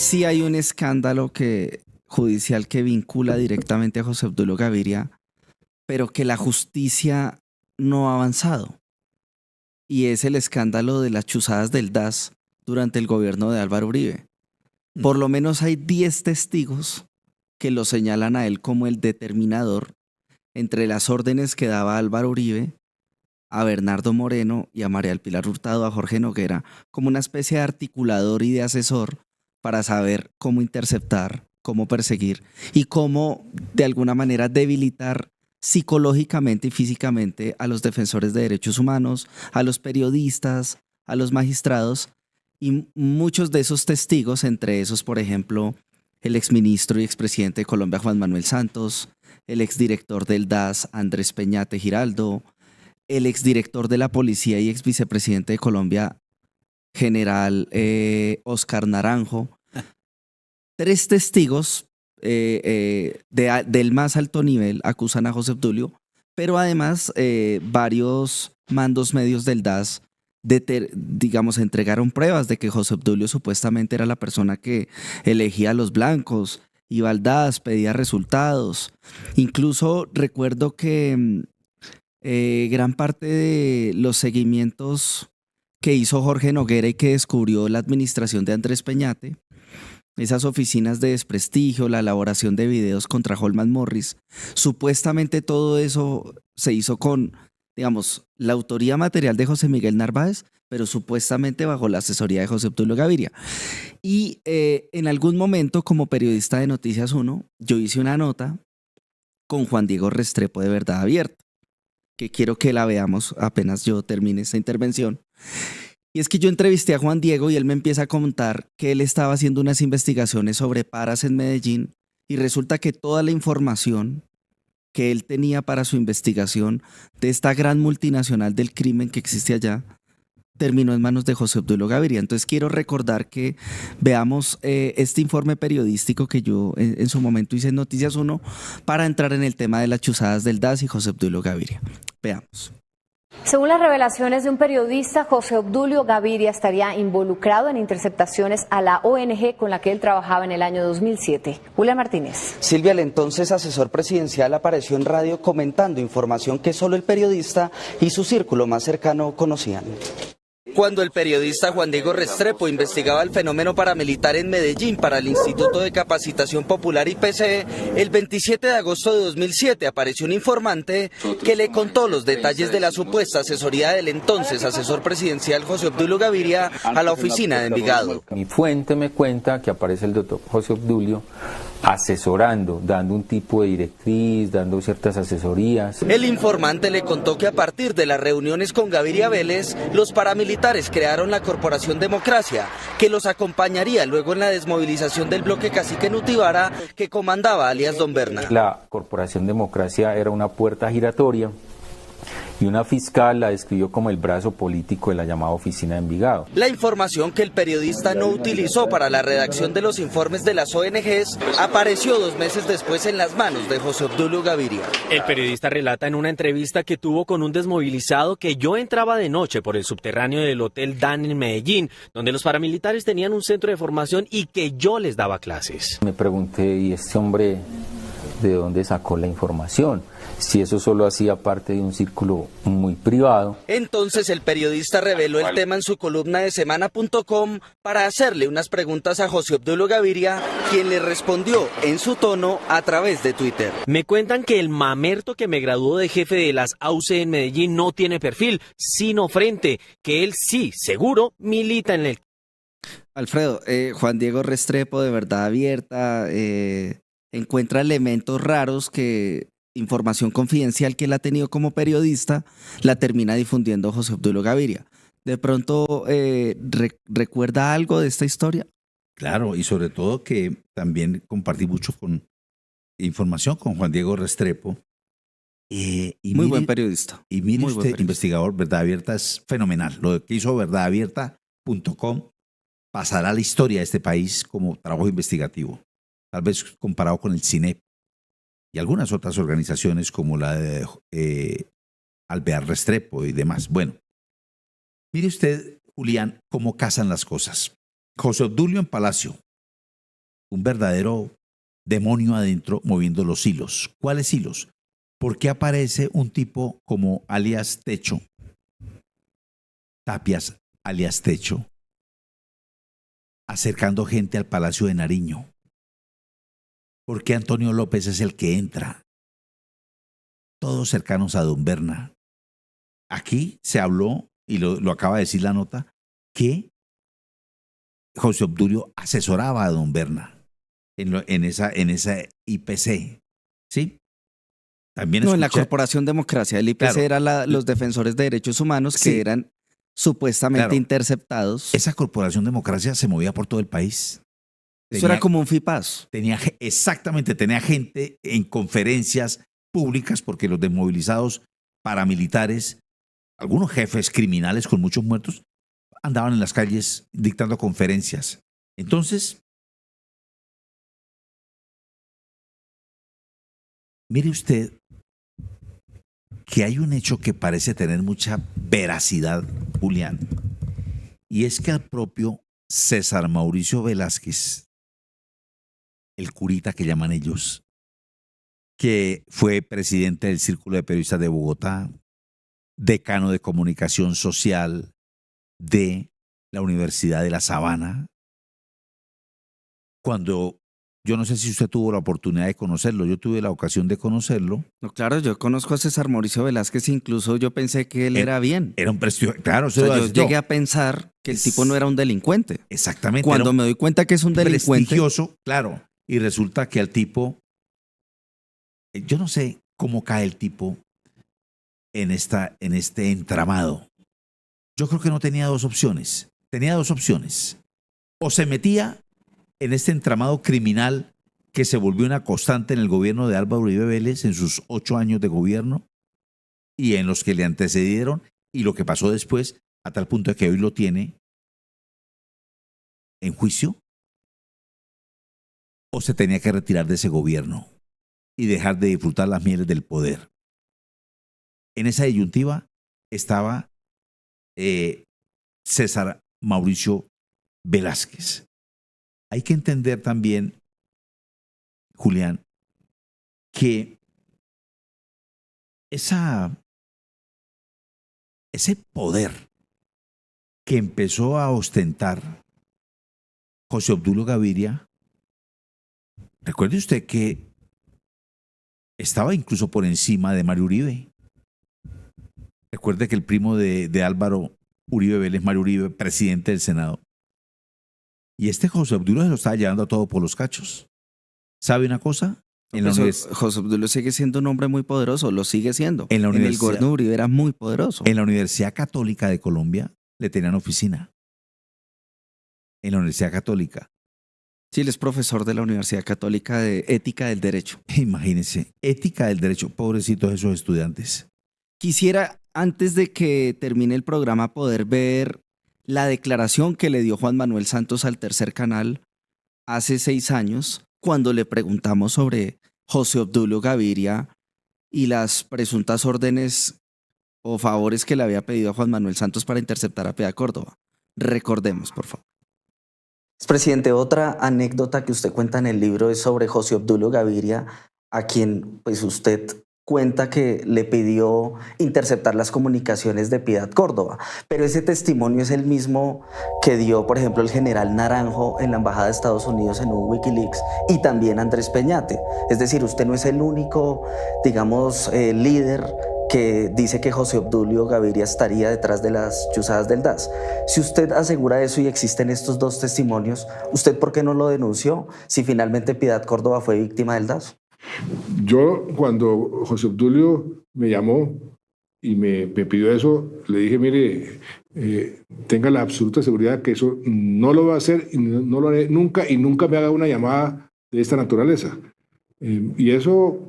sí hay un escándalo judicial que vincula directamente a José Obdulio Gaviria, pero que la justicia no ha avanzado. Y es el escándalo de las chuzadas del DAS durante el gobierno de Álvaro Uribe. Por lo menos hay 10 testigos que lo señalan a él como el determinador entre las órdenes que daba Álvaro Uribe a Bernardo Moreno y a María del Pilar Hurtado, a Jorge Noguera, como una especie de articulador y de asesor para saber cómo interceptar, cómo perseguir y cómo de alguna manera debilitar psicológicamente y físicamente a los defensores de derechos humanos, a los periodistas, a los magistrados. Y muchos de esos testigos, entre esos, por ejemplo, el exministro y expresidente de Colombia, Juan Manuel Santos, el exdirector del DAS, Andrés Peñate Giraldo, el exdirector de la policía y exvicepresidente de Colombia, general Oscar Naranjo. 3 testigos del más alto nivel acusan a José Obdulio, pero además varios mandos medios del DAS digamos, entregaron pruebas de que José Obdulio supuestamente era la persona que elegía a los blancos, iba al DAS, pedía resultados. Incluso recuerdo que gran parte de los seguimientos que hizo Jorge Noguera y que descubrió la administración de Andrés Peñate, esas oficinas de desprestigio, la elaboración de videos contra Holman Morris, supuestamente todo eso se hizo con, digamos, la autoría material de José Miguel Narváez, pero supuestamente bajo la asesoría de José Obdulio Gaviria. Y en algún momento, como periodista de Noticias 1, yo hice una nota con Juan Diego Restrepo de Verdad Abierta, que quiero que la veamos apenas yo termine esta intervención. Y es que yo entrevisté a Juan Diego y él me empieza a contar que él estaba haciendo unas investigaciones sobre paras en Medellín y resulta que toda la información que él tenía para su investigación de esta gran multinacional del crimen que existe allá terminó en manos de José Obdulio Gaviria. Entonces quiero recordar que veamos este informe periodístico que yo en su momento hice en Noticias 1 para entrar en el tema de las chuzadas del DAS y José Obdulio Gaviria. Veamos. Según las revelaciones de un periodista, José Obdulio Gaviria estaría involucrado en interceptaciones a la ONG con la que él trabajaba en el año 2007. Julia Martínez. Silvia, el entonces asesor presidencial, apareció en radio comentando información que solo el periodista y su círculo más cercano conocían. Cuando el periodista Juan Diego Restrepo investigaba el fenómeno paramilitar en Medellín para el Instituto de Capacitación Popular IPCE, el 27 de agosto de 2007 apareció un informante que le contó los detalles de la supuesta asesoría del entonces asesor presidencial José Obdulio Gaviria a la oficina de Envigado. Mi fuente me cuenta que aparece el doctor José Obdulio asesorando, dando un tipo de directriz, dando ciertas asesorías. El informante le contó que a partir de las reuniones con Gaviria Vélez, los paramilitares crearon la Corporación Democracia, que los acompañaría luego en la desmovilización del bloque Cacique Nutibara que comandaba alias Don Berna. La Corporación Democracia era una puerta giratoria y una fiscal la describió como el brazo político de la llamada oficina de Envigado. La información que el periodista no utilizó para la redacción de los informes de las ONGs apareció 2 meses después en las manos de José Obdulio Gaviria. El periodista relata en una entrevista que tuvo con un desmovilizado que yo entraba de noche por el subterráneo del Hotel Dan en Medellín, donde los paramilitares tenían un centro de formación y que yo les daba clases. Me pregunté, ¿y este hombre de dónde sacó la información? Si eso solo hacía parte de un círculo muy privado. Entonces el periodista reveló el tema en su columna de semana.com para hacerle unas preguntas a José Obdulio Gaviria, quien le respondió en su tono a través de Twitter. Me cuentan que el mamerto que me graduó de jefe de las AUC en Medellín no tiene perfil, sino frente, que él sí, seguro, milita en el... Alfredo, Juan Diego Restrepo de Verdad Abierta encuentra elementos raros que... información confidencial que él ha tenido como periodista, la termina difundiendo José Obdulio Gaviria. ¿De pronto recuerda algo de esta historia? Claro, y sobre todo que también compartí mucho con información con Juan Diego Restrepo. Muy buen periodista. Y mire Muy usted, buen periodista. investigador, Verdad Abierta es fenomenal. Lo que hizo verdadabierta.com pasará a la historia de este país como trabajo investigativo. Tal vez comparado con el CINEP y algunas otras organizaciones como la de Alvear Restrepo y demás. Bueno, mire usted, Julián, cómo casan las cosas. José Obdulio en Palacio, un verdadero demonio adentro moviendo los hilos. ¿Cuáles hilos? ¿Por qué aparece un tipo como alias Techo? Tapias alias Techo, acercando gente al Palacio de Nariño. ¿Por qué Antonio López es el que entra? Todos cercanos a don Berna. Aquí se habló, y lo acaba de decir la nota, que José Obdulio asesoraba a don Berna en esa IPC. ¿Sí? También No, en la escuché- Corporación Democracia. El IPC Claro. era los defensores de derechos humanos Sí. que eran supuestamente Claro. interceptados. Esa Corporación Democracia se movía por todo el país. Eso era como un FIPAS. Exactamente, tenía gente en conferencias públicas porque los desmovilizados paramilitares, algunos jefes criminales con muchos muertos, andaban en las calles dictando conferencias. Entonces, mire usted que hay un hecho que parece tener mucha veracidad, Julián, y es que al propio César Mauricio Velázquez, el curita que llaman ellos, que fue presidente del Círculo de Periodistas de Bogotá, decano de Comunicación Social de la Universidad de La Sabana, cuando, yo no sé si usted tuvo la oportunidad de conocerlo, yo tuve la ocasión de conocerlo. No, claro, yo conozco a César Mauricio Velázquez, incluso yo pensé que él era bien. Era un prestigio, claro, O sea, yo llegué a pensar que el tipo no era un delincuente. exactamente. Cuando era un me doy cuenta que es un delincuente, prestigioso, claro, y resulta que al tipo, yo no sé cómo cae el tipo en este entramado. Yo creo que no tenía dos opciones. Tenía dos opciones. O se metía en este entramado criminal que se volvió una constante en el gobierno de Álvaro Uribe Vélez en sus 8 años de gobierno y en los que le antecedieron y lo que pasó después a tal punto de que hoy lo tiene en juicio, o se tenía que retirar de ese gobierno y dejar de disfrutar las mieles del poder. En esa disyuntiva estaba César Mauricio Velázquez. Hay que entender también, Julián, que ese poder que empezó a ostentar José Obdulio Gaviria, recuerde usted que estaba incluso por encima de Mario Uribe. Recuerde que el primo de Álvaro Uribe Vélez, Mario Uribe, presidente del Senado. Y este José Obdulio se lo estaba llevando a todo por los cachos. ¿Sabe una cosa? José Obdulio sigue siendo un hombre muy poderoso, lo sigue siendo. En la el universidad- gobierno de Uribe era muy poderoso. En la Universidad Católica de Colombia le tenían oficina. En la Universidad Católica. Sí, él es profesor de la Universidad Católica de Ética del Derecho. Imagínense, ética del derecho, pobrecitos esos estudiantes. Quisiera, antes de que termine el programa, poder ver la declaración que le dio Juan Manuel Santos al Tercer Canal hace 6 años, cuando le preguntamos sobre José Obdulio Gaviria y las presuntas órdenes o favores que le había pedido a Juan Manuel Santos para interceptar a Piedad Córdoba. Recordemos, por favor. Presidente, otra anécdota que usted cuenta en el libro es sobre José Obdulio Gaviria, a quien pues usted cuenta que le pidió interceptar las comunicaciones de Piedad Córdoba, pero ese testimonio es el mismo que dio, por ejemplo, el general Naranjo en la Embajada de Estados Unidos en un Wikileaks y también Andrés Peñate. Es decir, usted no es el único, digamos, líder que dice que José Obdulio Gaviria estaría detrás de las chuzadas del DAS. Si usted asegura eso y existen estos dos testimonios, ¿usted por qué no lo denunció si finalmente Piedad Córdoba fue víctima del DAS? Yo, cuando José Obdulio me llamó y me pidió eso, le dije, mire, tenga la absoluta seguridad que eso no lo va a hacer y no lo haré nunca y nunca me haga una llamada de esta naturaleza. Y eso,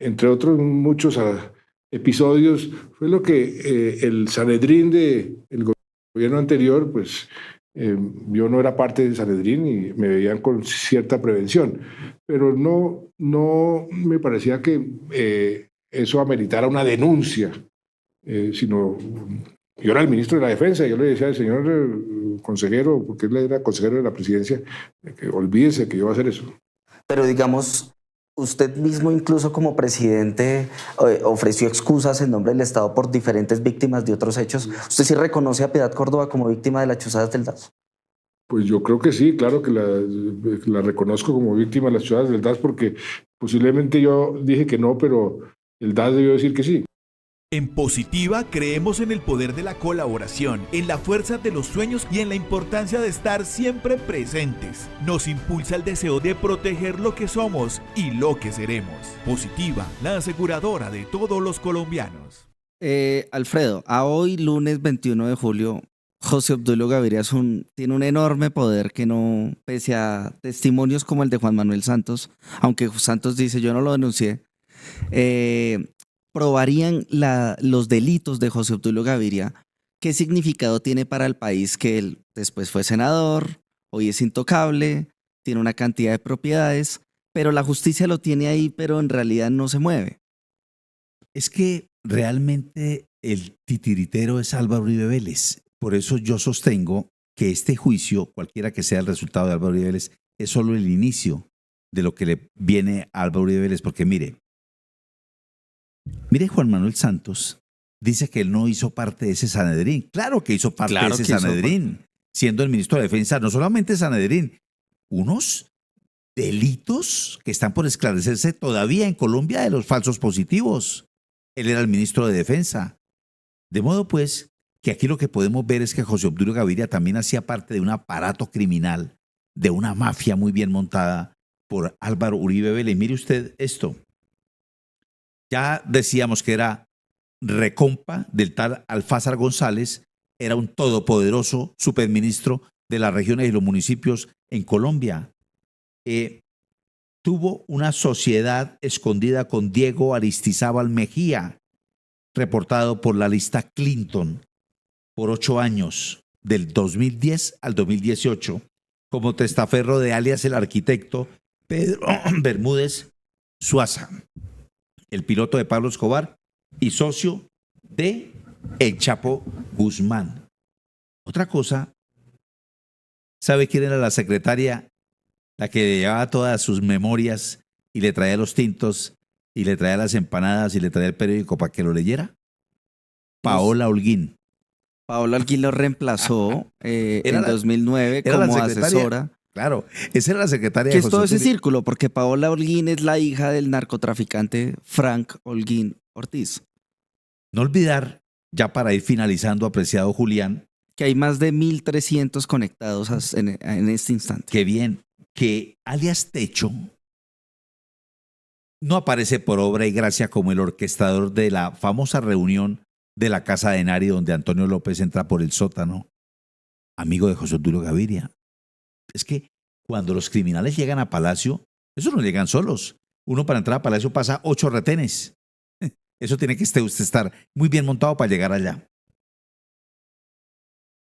entre otros muchos episodios, fue lo que el Sanedrín del gobierno anterior, pues yo no era parte del Sanedrín y me veían con cierta prevención, pero no me parecía que eso ameritara una denuncia, sino yo era el ministro de la Defensa y yo le decía al señor consejero, porque él era consejero de la presidencia, que olvídese que yo voy a hacer eso. Pero digamos, usted mismo incluso como presidente ofreció excusas en nombre del Estado por diferentes víctimas de otros hechos. ¿Usted sí reconoce a Piedad Córdoba como víctima de las chuzadas del DAS? Pues yo creo que sí, claro que la reconozco como víctima de las chuzadas del DAS, porque posiblemente yo dije que no, pero el DAS debió decir que sí. En Positiva creemos en el poder de la colaboración, en la fuerza de los sueños y en la importancia de estar siempre presentes. Nos impulsa el deseo de proteger lo que somos y lo que seremos. Positiva, la aseguradora de todos los colombianos. Alfredo, a hoy, lunes 21 de julio, José Obdulio Gaviria tiene un enorme poder que no, pese a testimonios como el de Juan Manuel Santos, aunque Santos dice yo no lo denuncié, probarían los delitos de José Obdulio Gaviria. ¿Qué significado tiene para el país que él después fue senador, hoy es intocable, tiene una cantidad de propiedades, pero la justicia lo tiene ahí, pero en realidad no se mueve? Es que realmente el titiritero es Álvaro Uribe Vélez. Por eso yo sostengo que este juicio, cualquiera que sea el resultado de Álvaro Uribe Vélez, es solo el inicio de lo que le viene a Álvaro Uribe Vélez, porque mire, Juan Manuel Santos dice que él no hizo parte de ese Sanedrín. Claro que hizo parte de ese Sanedrín, siendo el ministro de Defensa, no solamente Sanedrín, unos delitos que están por esclarecerse todavía en Colombia de los falsos positivos. Él era el ministro de Defensa. De modo pues que aquí lo que podemos ver es que José Obdulio Gaviria también hacía parte de un aparato criminal, de una mafia muy bien montada por Álvaro Uribe Vélez. Mire usted esto. Ya decíamos que era recompa del tal Alfázar González, era un todopoderoso superministro de las regiones y los municipios en Colombia. Tuvo una sociedad escondida con Diego Aristizábal Mejía, reportado por la lista Clinton, por 8 años, del 2010 al 2018, como testaferro de alias el arquitecto Pedro Bermúdez Suaza, el piloto de Pablo Escobar y socio de El Chapo Guzmán. Otra cosa, ¿sabe quién era la secretaria? La que llevaba todas sus memorias y le traía los tintos y le traía las empanadas y le traía el periódico para que lo leyera. Paola Holguín. Paola Holguín lo reemplazó en 2009 como asesora. Claro, esa era la secretaria ¿Qué de es José todo ese Obdulio. círculo? Porque Paola Holguín es la hija del narcotraficante Frank Holguín Ortiz. No olvidar, ya para ir finalizando, apreciado Julián, Que hay más de 1.300 conectados en este instante. que bien, que alias Techo no aparece por obra y gracia como el orquestador de la famosa reunión de la Casa de Nari, donde Antonio López entra por el sótano, amigo de José Obdulio Gaviria. Es que cuando los criminales llegan a Palacio, esos no llegan solos. Uno para entrar a Palacio pasa 8 retenes. Eso tiene que usted estar muy bien montado para llegar allá.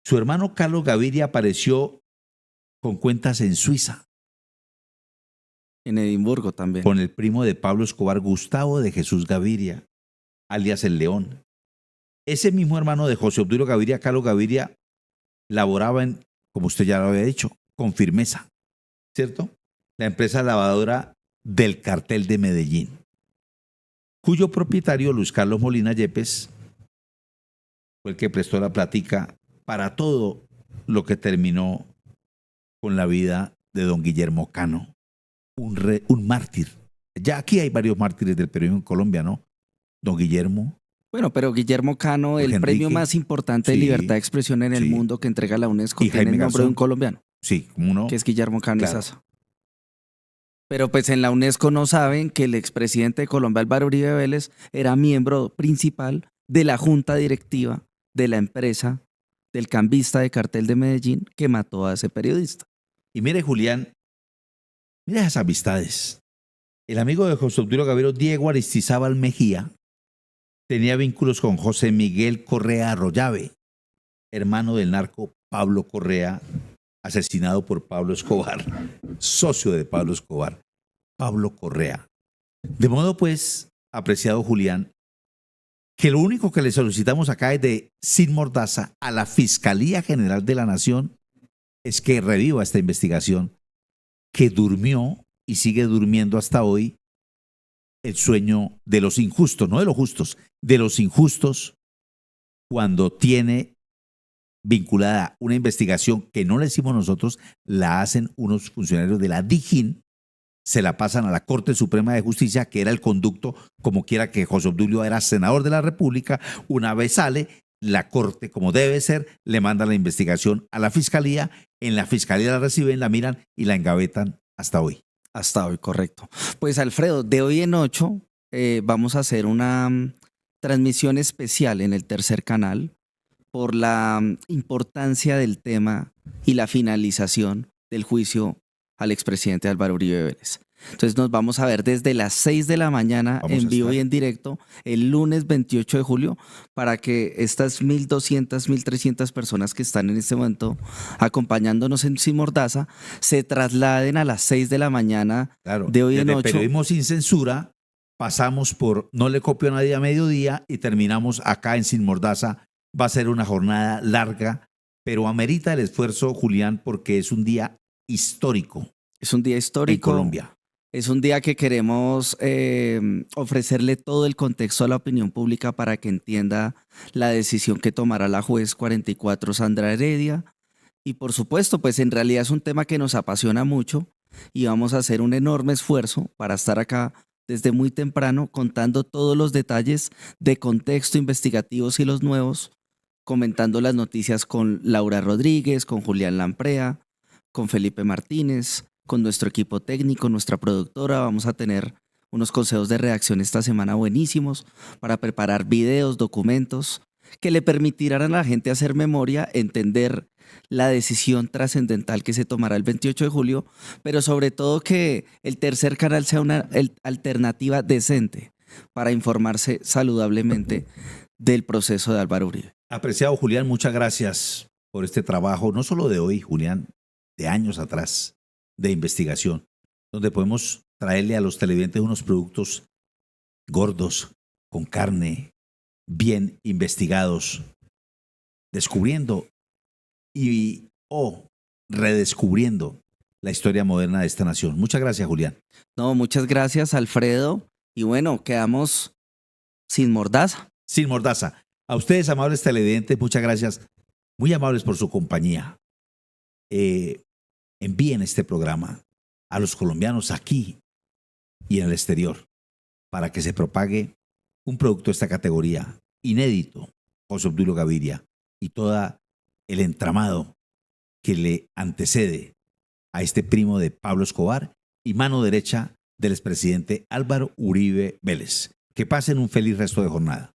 Su hermano Carlos Gaviria apareció con cuentas en Suiza, En Edimburgo también. con el primo de Pablo Escobar, Gustavo de Jesús Gaviria, alias El León. Ese mismo hermano de José Obdulio Gaviria, Carlos Gaviria, laboraba en, como usted ya lo había dicho, con Firmeza, ¿cierto? La empresa lavadora del cartel de Medellín, cuyo propietario, Luis Carlos Molina Yepes, fue el que prestó la plática para todo lo que terminó con la vida de don Guillermo Cano, un mártir. Ya aquí hay varios mártires del periodismo en Colombia, ¿no? Don Guillermo. Bueno, pero Guillermo Cano, Jorge el Enrique. premio más importante de Sí, libertad de expresión en el sí. mundo que entrega la UNESCO, Y tiene Jaime el nombre de Garzón. un colombiano, Sí, como uno. que es Guillermo Cano Claro. Isaza. Pero pues en la UNESCO no saben que el expresidente de Colombia, Álvaro Uribe Vélez, era miembro principal de la junta directiva de la empresa del cambista de cartel de Medellín que mató a ese periodista. Y mire, Julián, mire esas amistades. El amigo de José Obdulio Gaviria, Diego Aristizábal Mejía, tenía vínculos con José Miguel Correa Arroyave, hermano del narco Pablo Correa, asesinado por Pablo Escobar, socio de Pablo Escobar, Pablo Correa. De modo pues, apreciado Julián, que lo único que le solicitamos acá es de Sin Mordaza a la Fiscalía General de la Nación es que reviva esta investigación que durmió y sigue durmiendo hasta hoy el sueño de los injustos, no de los justos, de los injustos, cuando tiene vinculada una investigación que no la hicimos nosotros, la hacen unos funcionarios de la DIJÍN, se la pasan a la Corte Suprema de Justicia, que era el conducto, como quiera que José Obdulio era senador de la República. Una vez sale, la Corte, como debe ser, le manda la investigación a la Fiscalía, en la Fiscalía la reciben, la miran y la engavetan hasta hoy. Hasta hoy, correcto. Pues Alfredo, de hoy en 8 vamos a hacer una transmisión especial en el tercer canal por la importancia del tema y la finalización del juicio al expresidente Álvaro Uribe Vélez. Entonces nos vamos a ver desde las 6 de la mañana en vivo y en directo el lunes 28 de julio para que estas 1.200, 1.300 personas que están en este momento acompañándonos en Sin Mordaza se trasladen a las 6 de la mañana de hoy en 8. Periodismo sin censura, pasamos por No le copio a nadie a mediodía y terminamos acá en Sin Mordaza. Va a ser una jornada larga, pero amerita el esfuerzo, Julián, porque es un día histórico. Es un día histórico. En Colombia. Es un día que queremos ofrecerle todo el contexto a la opinión pública para que entienda la decisión que tomará la juez 44 Sandra Heredia. Y por supuesto, pues en realidad es un tema que nos apasiona mucho y vamos a hacer un enorme esfuerzo para estar acá desde muy temprano contando todos los detalles de contexto investigativos y los nuevos, comentando las noticias con Laura Rodríguez, con Julián Lamprea, con Felipe Martínez, con nuestro equipo técnico, nuestra productora. Vamos a tener unos consejos de redacción esta semana buenísimos para preparar videos, documentos que le permitirán a la gente hacer memoria, entender la decisión trascendental que se tomará el 28 de julio, pero sobre todo que el tercer canal sea una alternativa decente para informarse saludablemente del proceso de Álvaro Uribe. Apreciado Julián, muchas gracias por este trabajo, no solo de hoy, Julián, de años atrás, de investigación, donde podemos traerle a los televidentes unos productos gordos, con carne, bien investigados, descubriendo o redescubriendo la historia moderna de esta nación. Muchas gracias, Julián. No, muchas gracias, Alfredo. Y bueno, quedamos sin mordaza. Sin Mordaza. A ustedes, amables televidentes, muchas gracias. Muy amables por su compañía. Envíen este programa a los colombianos aquí y en el exterior para que se propague un producto de esta categoría inédito, José Obdulio Gaviria, y todo el entramado que le antecede a este primo de Pablo Escobar y mano derecha del expresidente Álvaro Uribe Vélez. Que pasen un feliz resto de jornada.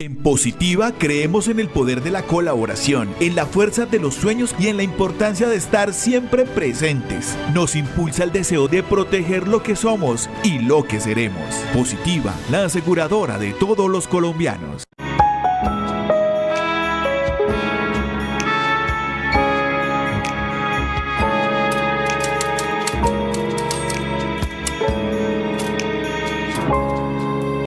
En Positiva creemos en el poder de la colaboración, en la fuerza de los sueños y en la importancia de estar siempre presentes. Nos impulsa el deseo de proteger lo que somos y lo que seremos. Positiva, la aseguradora de todos los colombianos.